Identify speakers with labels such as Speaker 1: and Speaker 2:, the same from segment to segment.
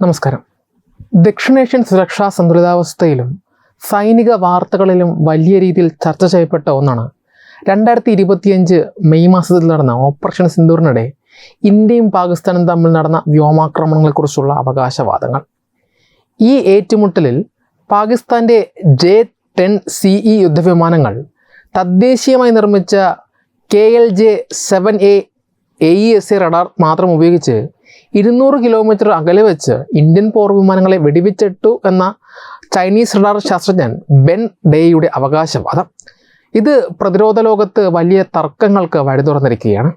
Speaker 1: നമസ്കാരം. ദക്ഷിണേഷ്യൻ സുരക്ഷാ സന്തുലിതാവസ്ഥയിലും സൈനിക വാർത്തകളിലും വലിയ രീതിയിൽ ചർച്ച ചെയ്യപ്പെട്ട ഒന്നാണ് 2025 മെയ് മാസത്തിൽ നടന്ന ഓപ്പറേഷൻ സിന്ദൂറിനിടെ ഇന്ത്യയും പാകിസ്ഥാനും തമ്മിൽ നടന്ന വ്യോമാക്രമണങ്ങളെക്കുറിച്ചുള്ള അവകാശവാദങ്ങൾ. ഈ ഏറ്റുമുട്ടലിൽ പാകിസ്ഥാൻ്റെ J-10CE യുദ്ധവിമാനങ്ങൾ തദ്ദേശീയമായി നിർമ്മിച്ച KLJ-7A AESA റഡാർ മാത്രം ഉപയോഗിച്ച് 200 കിലോമീറ്റർ അകലെ വെച്ച് ഇന്ത്യൻ പോർ വിമാനങ്ങളെ വെടിവെച്ചിട്ടു എന്ന ചൈനീസ് റഡാർ ശാസ്ത്രജ്ഞൻ ബെൻ ഡേയുടെ അവകാശവാദം. ഇത് പ്രതിരോധ ലോകത്ത് വലിയ തർക്കങ്ങൾക്ക് വഴി തുറന്നിരിക്കുകയാണ്.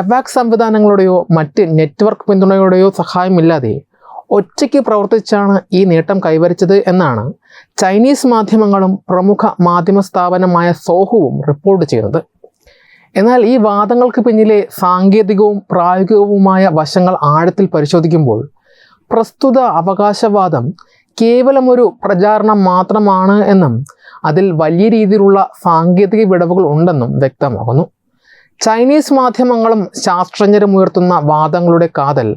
Speaker 1: അവാക് സംവിധാനങ്ങളുടെയോ മറ്റ് നെറ്റ്വർക്ക് പിന്തുണയുടെയോ സഹായമില്ലാതെ ഒറ്റയ്ക്ക് പ്രവർത്തിച്ചാണ് ഈ നേട്ടം കൈവരിച്ചത് എന്നാണ് ചൈനീസ് മാധ്യമങ്ങളും പ്രമുഖ മാധ്യമ സ്ഥാപനമായ സോഹുവും റിപ്പോർട്ട് ചെയ്യുന്നത്. എന്നാൽ ഈ വാദങ്ങൾക്ക് പിന്നിലെ സാങ്കേതികവും പ്രായോഗികവുമായ വശങ്ങൾ ആഴത്തിൽ പരിശോധിക്കുമ്പോൾ പ്രസ്തുത അവകാശവാദം കേവലം ഒരു പ്രചാരണം മാത്രമാണ് എന്നും അതിൽ വലിയ രീതിയിലുള്ള സാങ്കേതിക വിടവുകൾ ഉണ്ടെന്നും വ്യക്തമാകുന്നു. ചൈനീസ് മാധ്യമങ്ങളും ശാസ്ത്രജ്ഞരും ഉയർത്തുന്ന വാദങ്ങളുടെ കാതൽ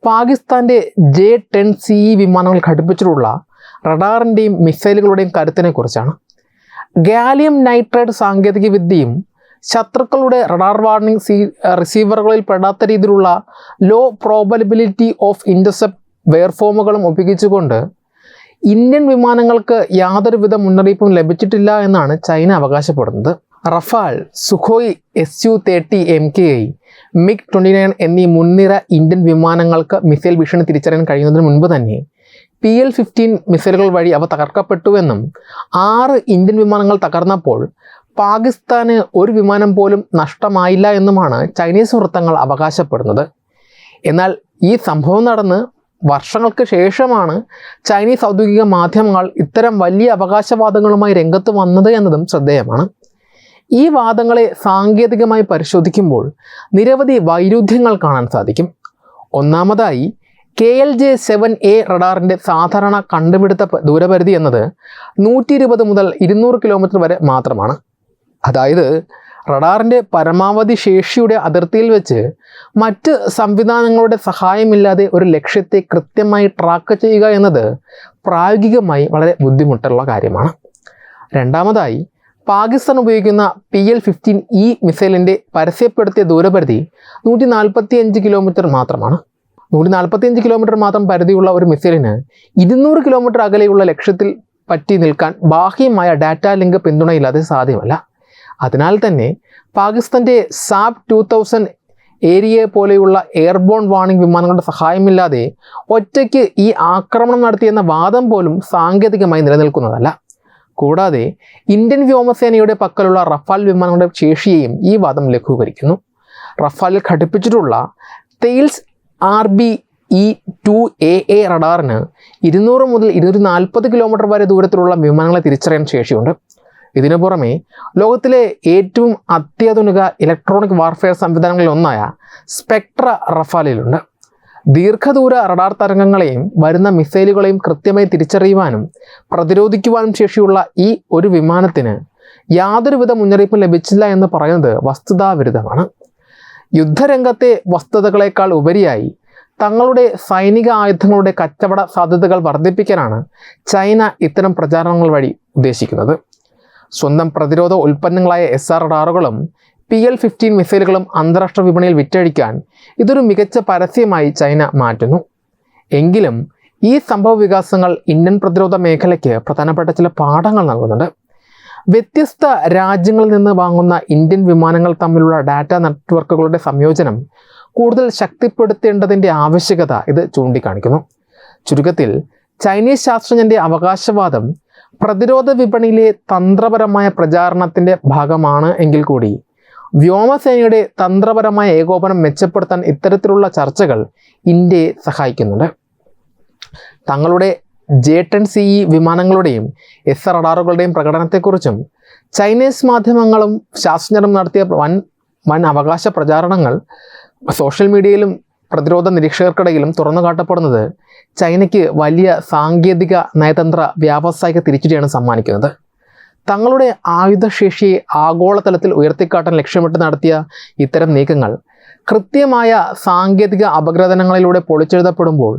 Speaker 1: പാകിസ്ഥാൻ്റെ J-10CE വിമാനങ്ങൾ ഘടിപ്പിച്ചിട്ടുള്ള റഡാറിൻ്റെയും മിസൈലുകളുടെയും കരുത്തിനെക്കുറിച്ചാണ്. ഗാലിയം നൈട്രൈഡ് സാങ്കേതിക വിദ്യയും ശത്രുക്കളുടെ റഡാർ വാർണിംഗ് റിസീവറുകളിൽ പെടാത്ത രീതിയിലുള്ള ലോ പ്രോബബിലിറ്റി ഓഫ് ഇൻ്റർസെപ്റ്റ് വെയർഫോമുകളും ഉപയോഗിച്ചുകൊണ്ട് ഇന്ത്യൻ വിമാനങ്ങൾക്ക് യാതൊരുവിധ മുന്നറിയിപ്പും ലഭിച്ചിട്ടില്ല എന്നാണ് ചൈന അവകാശപ്പെടുന്നത്. Rafale, Sukhoi Su-30 MKI, MiG-29 എന്നീ മുൻനിര ഇന്ത്യൻ വിമാനങ്ങൾക്ക് മിസൈൽ ഭീഷണി തിരിച്ചറിയാൻ കഴിയുന്നതിന് മുൻപ് തന്നെ PL-15 മിസൈലുകൾ വഴി അവ തകർക്കപ്പെട്ടുവെന്നും 6 ഇന്ത്യൻ വിമാനങ്ങൾ തകർന്നപ്പോൾ പാകിസ്ഥാന് ഒരു വിമാനം പോലും നഷ്ടമായില്ല എന്നുമാണ് ചൈനീസ് വൃത്തങ്ങൾ അവകാശപ്പെടുന്നത്. എന്നാൽ ഈ സംഭവം നടന്ന് വർഷങ്ങൾക്ക് ശേഷമാണ് ചൈനീസ് ഔദ്യോഗിക മാധ്യമങ്ങൾ ഇത്തരം വലിയ അവകാശവാദങ്ങളുമായി രംഗത്ത് വന്നത് എന്നതും ശ്രദ്ധേയമാണ്. ഈ വാദങ്ങളെ സാങ്കേതികമായി പരിശോധിക്കുമ്പോൾ നിരവധി വൈരുദ്ധ്യങ്ങൾ കാണാൻ സാധിക്കും. ഒന്നാമതായി, KLJ-7A റഡാറിൻ്റെ സാധാരണ കണ്ടുപിടുത്ത ദൂരപരിധി എന്നത് 120 മുതൽ 200 കിലോമീറ്റർ വരെ മാത്രമാണ്. അതായത് റഡാറിൻ്റെ പരമാവധി ശേഷിയുടെ അതിർത്തിയിൽ വെച്ച് മറ്റ് സംവിധാനങ്ങളുടെ സഹായമില്ലാതെ ഒരു ലക്ഷ്യത്തെ കൃത്യമായി ട്രാക്ക് ചെയ്യുക എന്നത് പ്രായോഗികമായി വളരെ ബുദ്ധിമുട്ടുള്ള കാര്യമാണ്. രണ്ടാമതായി, പാകിസ്ഥാൻ ഉപയോഗിക്കുന്ന PL-15E മിസൈലിൻ്റെ പരസ്യപ്പെടുത്തിയ ദൂരപരിധി 145 കിലോമീറ്റർ മാത്രമാണ്. 145 കിലോമീറ്റർ മാത്രം പരിധിയുള്ള ഒരു മിസൈലിന് 200 കിലോമീറ്റർ അകലെയുള്ള ലക്ഷ്യത്തിൽ പറ്റി നിൽക്കാൻ ബാഹ്യമായ ഡാറ്റാ ലിങ്ക് പിന്തുണയില്ലാതെ സാധ്യമല്ല. അതിനാൽ തന്നെ പാകിസ്ഥാൻ്റെ SAP-2000 ഏരിയയെ പോലെയുള്ള എയർബോൺ വാർണിംഗ് വിമാനങ്ങളുടെ സഹായമില്ലാതെ ഒറ്റയ്ക്ക് ഈ ആക്രമണം നടത്തിയെന്ന വാദം പോലും സാങ്കേതികമായി നിലനിൽക്കുന്നതല്ല. കൂടാതെ ഇന്ത്യൻ വ്യോമസേനയുടെ പക്കലുള്ള റഫാൽ വിമാനങ്ങളുടെ ശേഷിയെയും ഈ വാദം ലഘൂകരിക്കുന്നു. റഫാലിൽ ഘടിപ്പിച്ചിട്ടുള്ള തെയിൽസ് RBE-2AA റഡാറിന് 200 മുതൽ 240 കിലോമീറ്റർ വരെ ദൂരത്തിലുള്ള വിമാനങ്ങളെ തിരിച്ചറിയാൻ ശേഷിയുണ്ട്. ഇതിനു പുറമെ ലോകത്തിലെ ഏറ്റവും അത്യാധുനിക ഇലക്ട്രോണിക് വാർഫെയർ സംവിധാനങ്ങളിൽ ഒന്നായ സ്പെക്ട്ര റഫാലിലുണ്ട്. ദീർഘദൂര റഡാർ തരംഗങ്ങളെയും വരുന്ന മിസൈലുകളെയും കൃത്യമായി തിരിച്ചറിയുവാനും പ്രതിരോധിക്കുവാനും ശേഷിയുള്ള ഈ ഒരു വിമാനത്തിന് യാതൊരുവിധ മുന്നറിയിപ്പും ലഭിച്ചില്ല എന്ന് പറയുന്നത് വസ്തുതാവിരുദ്ധമാണ്. യുദ്ധരംഗത്തെ വസ്തുതകളെക്കാൾ ഉപരിയായി തങ്ങളുടെ സൈനിക ആയുധങ്ങളുടെ കച്ചവട സാധ്യതകൾ വർദ്ധിപ്പിക്കാനാണ് ചൈന ഇത്തരം പ്രചാരണങ്ങൾ വഴി ഉദ്ദേശിക്കുന്നത്. സ്വന്തം പ്രതിരോധ ഉൽപ്പന്നങ്ങളായ SR റഡാറുകളും PL-15 മിസൈലുകളും അന്താരാഷ്ട്ര വിപണിയിൽ വിറ്റഴിക്കാൻ ഇതൊരു മികച്ച പരസ്യമായി ചൈന മാറ്റുന്നു. എങ്കിലും ഈ സംഭവ വികാസങ്ങൾ ഇന്ത്യൻ പ്രതിരോധ മേഖലയ്ക്ക് പ്രധാനപ്പെട്ട ചില പാഠങ്ങൾ നൽകുന്നുണ്ട്. വ്യത്യസ്ത രാജ്യങ്ങളിൽ നിന്ന് വാങ്ങുന്ന ഇന്ത്യൻ വിമാനങ്ങൾ തമ്മിലുള്ള ഡാറ്റ നെറ്റ്വർക്കുകളുടെ സംയോജനം കൂടുതൽ ശക്തിപ്പെടുത്തേണ്ടതിൻ്റെ ആവശ്യകത ഇത് ചൂണ്ടിക്കാണിക്കുന്നു. ചുരുക്കത്തിൽ, ചൈനീസ് ശാസ്ത്രജ്ഞൻ്റെ അവകാശവാദം പ്രതിരോധ വിപണിയിലെ തന്ത്രപരമായ പ്രചാരണത്തിൻ്റെ ഭാഗമാണ് എങ്കിൽ കൂടി വ്യോമസേനയുടെ തന്ത്രപരമായ ഏകോപനം മെച്ചപ്പെടുത്താൻ ഇത്തരത്തിലുള്ള ചർച്ചകൾ ഇന്ത്യയെ സഹായിക്കുന്നുണ്ട്. തങ്ങളുടെ J-10CE വിമാനങ്ങളുടെയും SR റഡാറുകളുടെയും പ്രകടനത്തെക്കുറിച്ചും ചൈനീസ് മാധ്യമങ്ങളും ശാസ്ത്രജ്ഞരും നടത്തിയ വൻ അവകാശ പ്രചാരണങ്ങൾ സോഷ്യൽ മീഡിയയിലും പ്രതിരോധ നിരീക്ഷകർക്കിടയിലും തുറന്നു കാട്ടപ്പെടുന്നത് ചൈനയ്ക്ക് വലിയ സാങ്കേതിക, നയതന്ത്ര, വ്യാവസായിക തിരിച്ചടിയാണ് സമ്മാനിക്കുന്നത്. തങ്ങളുടെ ആയുധശേഷിയെ ആഗോളതലത്തിൽ ഉയർത്തിക്കാട്ടാൻ ലക്ഷ്യമിട്ട് നടത്തിയ ഇത്തരം നീക്കങ്ങൾ കൃത്യമായ സാങ്കേതിക അപഗ്രഥനങ്ങളിലൂടെ പൊളിച്ചെഴുതപ്പെടുമ്പോൾ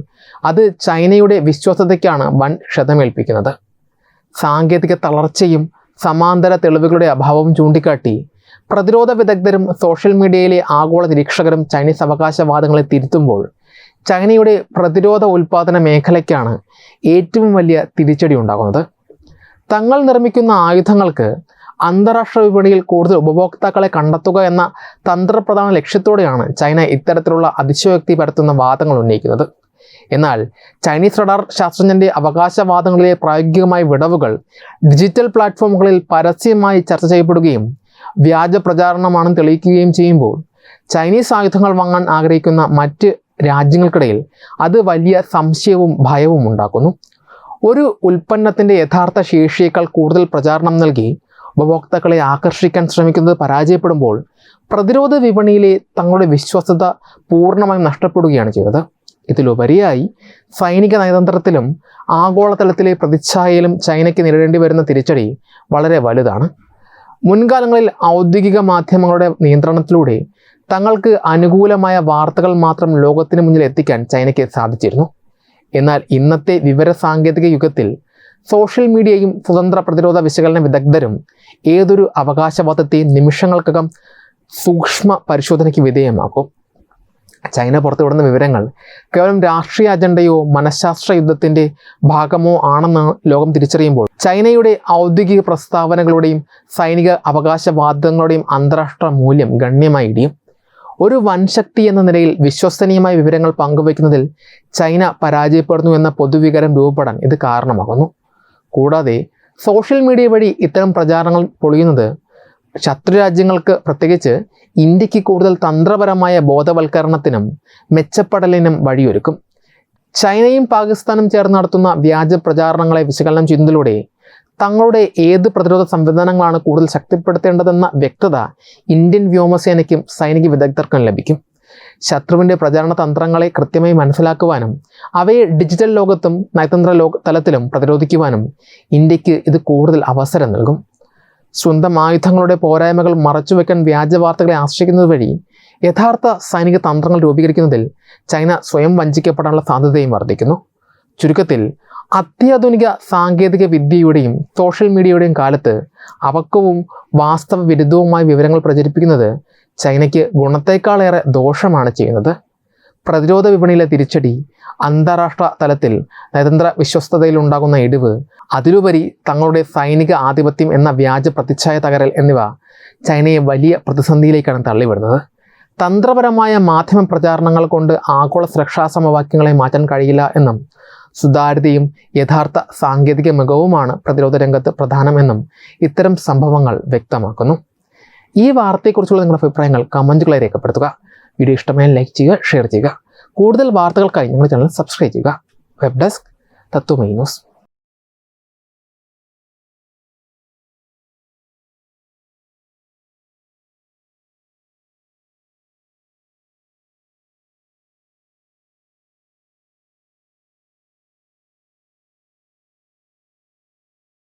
Speaker 1: അത് ചൈനയുടെ വിശ്വാസ്യതയ്ക്കാണ് വൻ ക്ഷതമേൽപ്പിക്കുന്നത്. സാങ്കേതിക തളർച്ചയും സമാന്തര തെളിവുകളുടെ അഭാവവും ചൂണ്ടിക്കാട്ടി പ്രതിരോധ വിദഗ്ധരും സോഷ്യൽ മീഡിയയിലെ ആഗോള നിരീക്ഷകരും ചൈനീസ് അവകാശവാദങ്ങളെ തിരുത്തുമ്പോൾ ചൈനയുടെ പ്രതിരോധ ഉൽപ്പാദന മേഖലയ്ക്കാണ് ഏറ്റവും വലിയ തിരിച്ചടി ഉണ്ടാകുന്നത്. തങ്ങൾ നിർമ്മിക്കുന്ന ആയുധങ്ങൾക്ക് അന്താരാഷ്ട്ര വിപണിയിൽ കൂടുതൽ ഉപഭോക്താക്കളെ കണ്ടെത്തുക എന്ന തന്ത്രപ്രധാന ലക്ഷ്യത്തോടെയാണ് ചൈന ഇത്തരത്തിലുള്ള അതിശയോക്തി പരത്തുന്ന വാദങ്ങൾ ഉന്നയിക്കുന്നത്. എന്നാൽ ചൈനീസ് റഡാർ ശാസ്ത്രജ്ഞന്റെ അവകാശവാദങ്ങളിലെ പ്രായോഗികമായ വിടവുകൾ ഡിജിറ്റൽ പ്ലാറ്റ്ഫോമുകളിൽ പരസ്യമായി ചർച്ച ചെയ്യപ്പെടുകയും വ്യാജ പ്രചാരണമാണെന്ന് തെളിയിക്കുകയും ചെയ്യുമ്പോൾ ചൈനീസ് ആയുധങ്ങൾ വാങ്ങാൻ ആഗ്രഹിക്കുന്ന മറ്റ് രാജ്യങ്ങൾക്കിടയിൽ അത് വലിയ സംശയവും ഭയവും ഉണ്ടാക്കുന്നു. ഒരു ഉൽപ്പന്നത്തിൻ്റെ യഥാർത്ഥ ശേഷിയേക്കാൾ കൂടുതൽ പ്രചാരണം നൽകി ഉപഭോക്താക്കളെ ആകർഷിക്കാൻ ശ്രമിക്കുന്നത് പരാജയപ്പെടുമ്പോൾ പ്രതിരോധ വിപണിയിലെ തങ്ങളുടെ വിശ്വാസ്യത പൂർണ്ണമായും നഷ്ടപ്പെടുകയാണ് ചെയ്തത്. ഇതിലുപരിയായി സൈനിക നയതന്ത്രത്തിലും ആഗോളതലത്തിലെ പ്രതിച്ഛായയിലും ചൈനയ്ക്ക് നേരിടേണ്ടി വരുന്ന തിരിച്ചടി വളരെ വലുതാണ്. മുൻകാലങ്ങളിൽ ഔദ്യോഗിക മാധ്യമങ്ങളുടെ നിയന്ത്രണത്തിലൂടെ തങ്ങൾക്ക് അനുകൂലമായ വാർത്തകൾ മാത്രം ലോകത്തിന് മുന്നിൽ എത്തിക്കാൻ ചൈനയ്ക്ക് സാധിച്ചിരുന്നു. എന്നാൽ ഇന്നത്തെ വിവര സാങ്കേതിക യുഗത്തിൽ സോഷ്യൽ മീഡിയയും സ്വതന്ത്ര പ്രതിരോധ വിശകലന വിദഗ്ധരും ഏതൊരു അവകാശവാദത്തെയും നിമിഷങ്ങൾക്കകം സൂക്ഷ്മ പരിശോധനയ്ക്ക് വിധേയമാക്കും. ചൈന പുറത്തുവിടുന്ന വിവരങ്ങൾ കേവലം രാഷ്ട്രീയ അജണ്ടയോ മനഃശാസ്ത്ര യുദ്ധത്തിൻ്റെ ഭാഗമോ ആണെന്ന് ലോകം തിരിച്ചറിയുമ്പോൾ ചൈനയുടെ ഔദ്യോഗിക പ്രസ്താവനകളുടെയും സൈനിക അവകാശവാദങ്ങളുടെയും അന്താരാഷ്ട്ര മൂല്യം ഗണ്യമായി ഇടിയും. ഒരു വൻശക്തി എന്ന നിലയിൽ വിശ്വസനീയമായ വിവരങ്ങൾ പങ്കുവയ്ക്കുന്നതിൽ ചൈന പരാജയപ്പെടുന്നു എന്ന പൊതുവികാരം രൂപപ്പെടാൻ ഇത് കാരണമാകുന്നു. കൂടാതെ സോഷ്യൽ മീഡിയ വഴി ഇത്തരം പ്രചാരണങ്ങൾ പൊളിയുന്നത് ശത്രുരാജ്യങ്ങൾക്ക്, പ്രത്യേകിച്ച് ഇന്ത്യക്ക് കൂടുതൽ തന്ത്രപരമായ ബോധവൽക്കരണത്തിനും മെച്ചപ്പെടലിനും വഴിയൊരുക്കും. ചൈനയും പാകിസ്ഥാനും ചേർന്ന് നടത്തുന്ന വ്യാജ പ്രചാരണങ്ങളെ വിശകലനം ചെയ്യുന്നതിലൂടെ തങ്ങളുടെ ഏത് പ്രതിരോധ സംവിധാനങ്ങളാണ് കൂടുതൽ ശക്തിപ്പെടുത്തേണ്ടതെന്ന വ്യക്തത ഇന്ത്യൻ വ്യോമസേനയ്ക്കും സൈനിക വിദഗ്ധർക്കും ലഭിക്കും. ശത്രുവിൻ്റെ പ്രചാരണ തന്ത്രങ്ങളെ കൃത്യമായി മനസ്സിലാക്കുവാനും അവയെ ഡിജിറ്റൽ ലോകത്തും നയതന്ത്ര തലത്തിലും പ്രതിരോധിക്കുവാനും ഇന്ത്യക്ക് ഇത് കൂടുതൽ അവസരം നൽകും. സ്വന്തം ആയുധങ്ങളുടെ പോരായ്മകൾ മറച്ചുവെക്കാൻ വ്യാജ വാർത്തകളെ ആശ്രയിക്കുന്നത് വഴി യഥാർത്ഥ സൈനിക തന്ത്രങ്ങൾ രൂപീകരിക്കുന്നതിൽ ചൈന സ്വയം വഞ്ചിക്കപ്പെടാനുള്ള സാധ്യതയും വർദ്ധിക്കുന്നു. ചുരുക്കത്തിൽ അത്യാധുനിക സാങ്കേതിക വിദ്യയുടെയും സോഷ്യൽ മീഡിയയുടെയും കാലത്ത് അപക്വവും വാസ്തവ വിരുദ്ധവുമായ വിവരങ്ങൾ പ്രചരിപ്പിക്കുന്നത് ചൈനയ്ക്ക് ഗുണത്തേക്കാളേറെ ദോഷമാണ് ചെയ്യുന്നത്. പ്രതിരോധ വിപണിയിലെ തിരിച്ചടി, അന്താരാഷ്ട്ര തലത്തിൽ നയതന്ത്ര വിശ്വസ്തതയിൽ ഉണ്ടാകുന്ന ഇടിവ്, അതിലുപരി തങ്ങളുടെ സൈനിക ആധിപത്യം എന്ന വ്യാജ പ്രതിച്ഛായ തകരൽ എന്നിവ ചൈനയെ വലിയ പ്രതിസന്ധിയിലേക്കാണ് തള്ളിവിടുന്നത്. തന്ത്രപരമായ മാധ്യമ പ്രചാരണങ്ങൾ കൊണ്ട് ആഗോള സുരക്ഷാ സമവാക്യങ്ങളെ മാറ്റാൻ കഴിയില്ല എന്നും സുതാര്യതയും യഥാർത്ഥ സാങ്കേതിക മികവുമാണ് പ്രതിരോധ രംഗത്ത് പ്രധാനമെന്നും ഇത്തരം സംഭവങ്ങൾ വ്യക്തമാക്കുന്നു. ഈ വാർത്തയെക്കുറിച്ചുള്ള നിങ്ങളുടെ അഭിപ്രായങ്ങൾ കമൻറ്റുകളായി രേഖപ്പെടുത്തുക. വീഡിയോ ഇഷ്ടമായാൽ ലൈക്ക് ചെയ്യുക, ഷെയർ ചെയ്യുക. കൂടുതൽ വാർത്തകൾക്കായി ഞങ്ങളുടെ ചാനൽ സബ്സ്ക്രൈബ് ചെയ്യുക. വെബ് ഡെസ്ക് തത്വമൈ ന്യൂസ്.